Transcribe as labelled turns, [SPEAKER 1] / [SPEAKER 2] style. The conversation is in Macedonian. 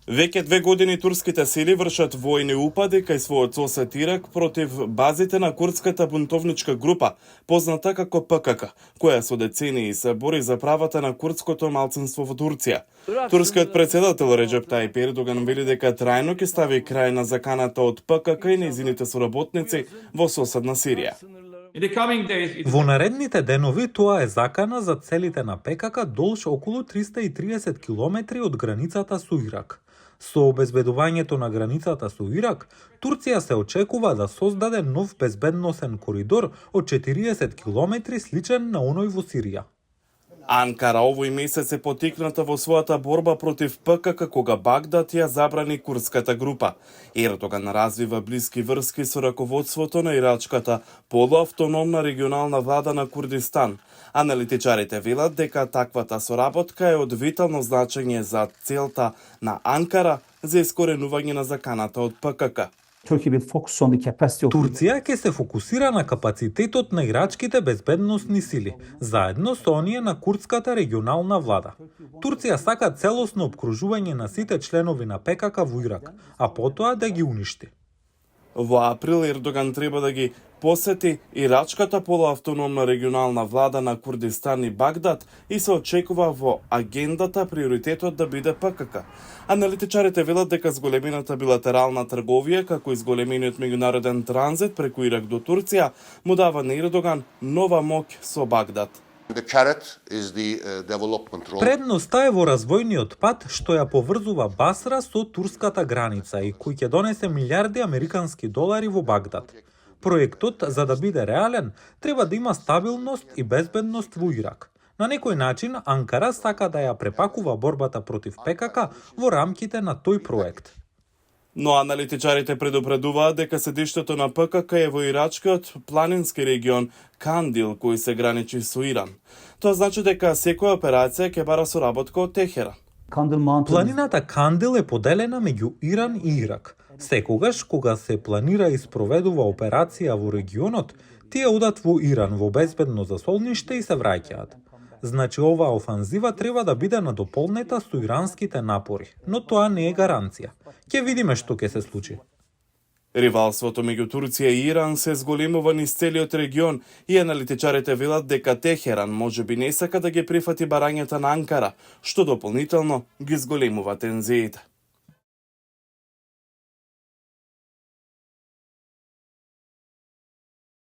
[SPEAKER 1] Веќе 2 години турските сили вршат војни упади кај својот сосед Ирак против базите на курдската бунтовничка група, позната како ПКК, која со децении се бори за правата на курдското малцинство во Турција. Турскиот председател Реджеп Тајип Ердоган вели дека трајно ќе стави крај на заканата од ПКК и нејзините соработници во соседна Сирија.
[SPEAKER 2] Во наредните денови тоа е закана за целите на ПКК долж околу 330 километри од границата со Ирак. Со обезбедувањето на границата со Ирак, Турција се очекува да создаде нов безбедносен коридор од 40 километри сличен на оној во Сирија.
[SPEAKER 1] Анкара овој месец е потикната во својата борба против ПКК кога Багдад ја забрани курдската група. Ердоган развива блиски врски со раководството на ирачката полуавтономна регионална влада на Курдистан. Аналитичарите велат дека таквата соработка е од витално значење за целта на Анкара за искоренување на заканата од ПКК.
[SPEAKER 2] Турција ќе се фокусира на капацитетот на ирачките безбедносни сили, заедно со оние на курдската регионална влада. Турција сака целосно обкружување на сите членови на ПКК во Ирак, а потоа да ги уништи.
[SPEAKER 1] Во април Ердоган треба да ги посети ирачката полуавтономна регионална влада на Курдистан и Багдад и се очекува во агендата приоритетот да биде ПКК. Аналитичарите велат дека зголемената билатерална трговија, како и зголемениот меѓународен транзит преку Ирак до Турција, му дава на Ердоган нова моќ со Багдад.
[SPEAKER 2] Предноста е во развојниот пат што ја поврзува Басра со турската граница и кој ќе донесе милиарди американски долари во Багдад. Проектот, за да биде реален, треба да има стабилност и безбедност во Ирак. На некој начин, Анкара сака да ја препакува борбата против ПКК во рамките на тој проект.
[SPEAKER 1] Но аналитичарите предупредуваат дека седиштето на ПКК е во ирачкиот планински регион Кандил, кој се граничи со Иран. Тоа значи дека секоја операција ќе бара соработка од Техеран.
[SPEAKER 2] Планината Кандил е поделена меѓу Иран и Ирак. Секогаш, кога се планира и спроведува операција во регионот, тие одат во Иран во безбедно засолниште и се враќаат. Значи, оваа офанзива треба да биде надополнета со иранските напори, но тоа не е гаранција. Ќе видиме што ќе се случи.
[SPEAKER 1] Ривалството меѓу Турција и Иран се зголемува низ целиот регион и аналитичарите велат дека Техеран можеби не сака да ги прифати барањата на Анкара, што дополнително ги зголемува тензиите.